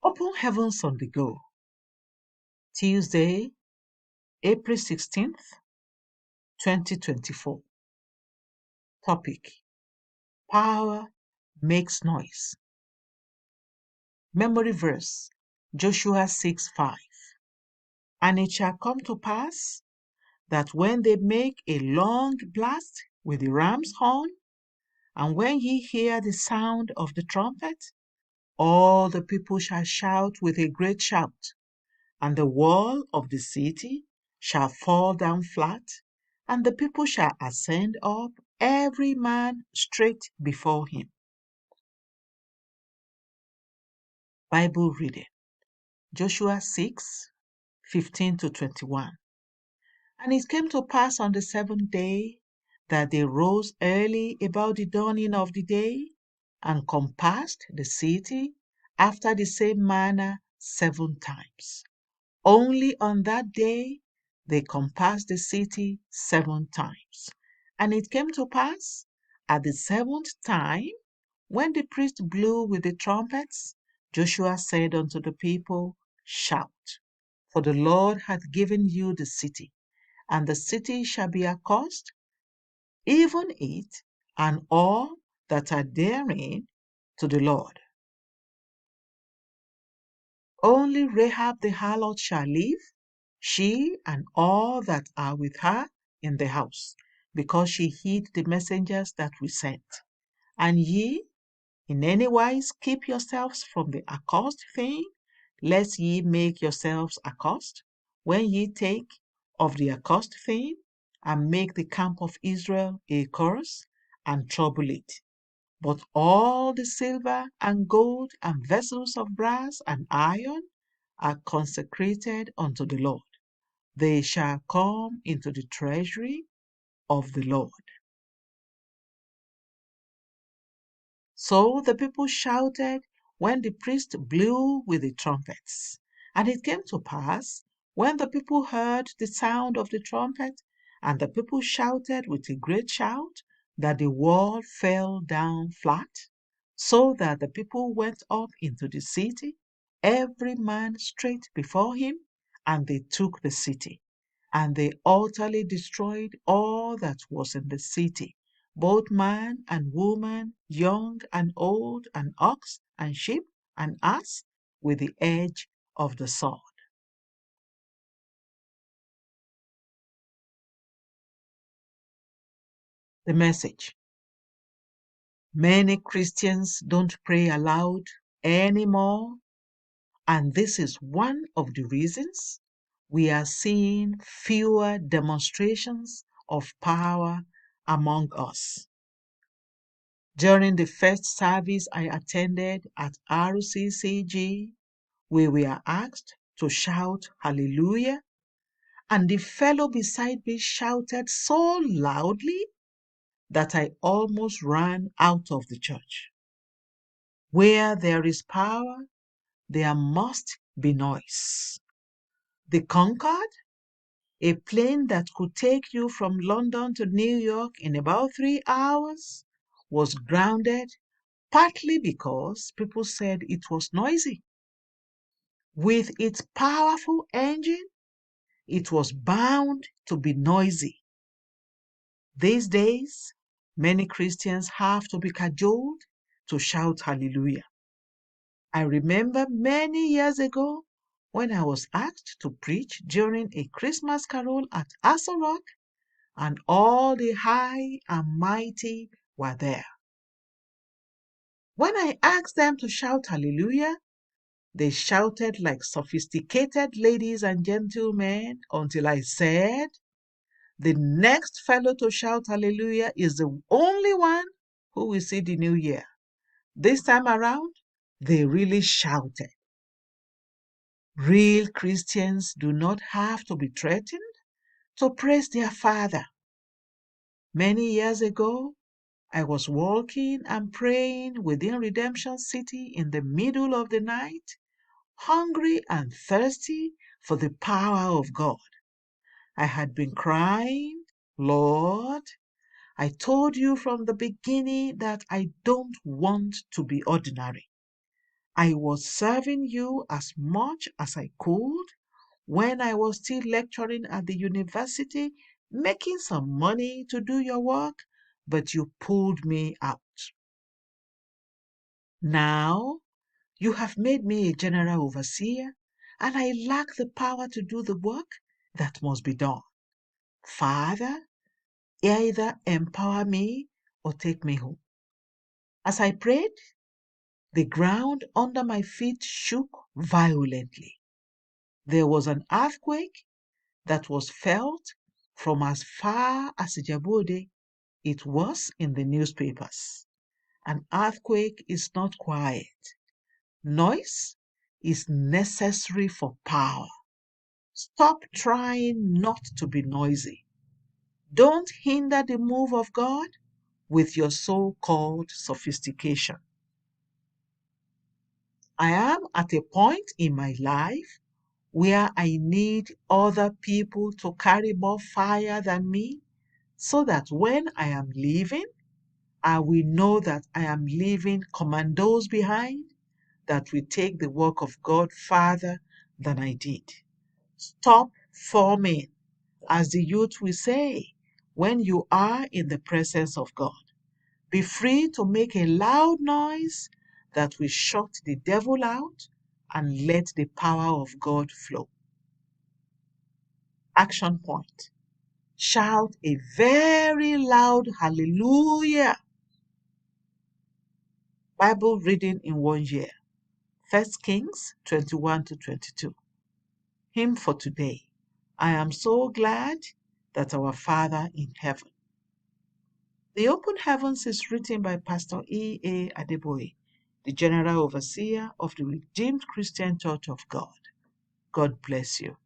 Open Heavens on the Go, Tuesday, April 16th, 2024. Topic: Power makes noise. Memory verse: Joshua 6:5. And it shall come to pass that when they make a long blast with the ram's horn, and when ye hear the sound of the trumpet, all the people shall shout with a great shout, and the wall of the city shall fall down flat, and the people shall ascend up, every man straight before him. Bible reading: Joshua 6:15-21. And it came to pass on the seventh day that they rose early about the dawning of the day, and compassed the city after the same manner 7 times. Only on that day they compassed the city 7 times. And it came to pass at the seventh time, when the priest blew with the trumpets, Joshua said unto the people, Shout, for the Lord hath given you the city, and the city shall be accursed, even it and all that are therein, to the Lord. Only Rahab the harlot shall live, she and all that are with her in the house, because she hid the messengers that we sent. And ye in any wise keep yourselves from the accursed thing, lest ye make yourselves accursed, when ye take of the accursed thing, and make the camp of Israel a curse, and trouble it. But all the silver and gold and vessels of brass and iron are consecrated unto the Lord. They shall come into the treasury of the Lord. So the people shouted when the priest blew with the trumpets. And it came to pass, when the people heard the sound of the trumpet, and the people shouted with a great shout, that the wall fell down flat, so that the people went up into the city, every man straight before him, and they took the city. And they utterly destroyed all that was in the city, both man and woman, young and old, and ox and sheep and ass, with the edge of the sword. The message: many Christians don't pray aloud anymore, and this is one of the reasons we are seeing fewer demonstrations of power among us. During the first service I attended at RCCG, we were asked to shout hallelujah, and the fellow beside me shouted so loudly that I almost ran out of the church. Where there is power, there must be noise. The Concorde, a plane that could take you from London to New York in about 3 hours, was grounded partly because people said it was noisy. With its powerful engine, it was bound to be noisy. These days, many Christians have to be cajoled to shout hallelujah. I remember many years ago when I was asked to preach during a Christmas carol at Aso Rock, and all the high and mighty were there. When I asked them to shout hallelujah, they shouted like sophisticated ladies and gentlemen until I said, the next fellow to shout hallelujah is the only one who will see the new year. This time around, they really shouted. Real Christians do not have to be threatened to praise their Father. Many years ago, I was walking and praying within Redemption City in the middle of the night, hungry and thirsty for the power of God. I had been crying, Lord, I told you from the beginning that I don't want to be ordinary. I was serving you as much as I could when I was still lecturing at the university, making some money to do your work, but you pulled me out. Now you have made me a general overseer, and I lack the power to do the work that must be done. Father, either empower me or take me home. As I prayed, the ground under my feet shook violently. There was an earthquake that was felt from as far as Djibouti. It was in the newspapers. An earthquake is not quiet. Noise is necessary for power. Stop trying not to be noisy. Don't hinder the move of God with your so-called sophistication. I am at a point in my life where I need other people to carry more fire than me so that when I am leaving, I will know that I am leaving commandos behind that will take the work of God farther than I did. Stop forming, as the youth will say, when you are in the presence of God. Be free to make a loud noise that will shut the devil out and let the power of God flow. Action point. Shout a very loud hallelujah. Bible reading in 1 year. 1 Kings 21 to 22. Hymn for today. I am so glad that our Father in heaven. The Open Heavens is written by Pastor E.A. Adeboye, the General Overseer of the Redeemed Christian Church of God. God bless you.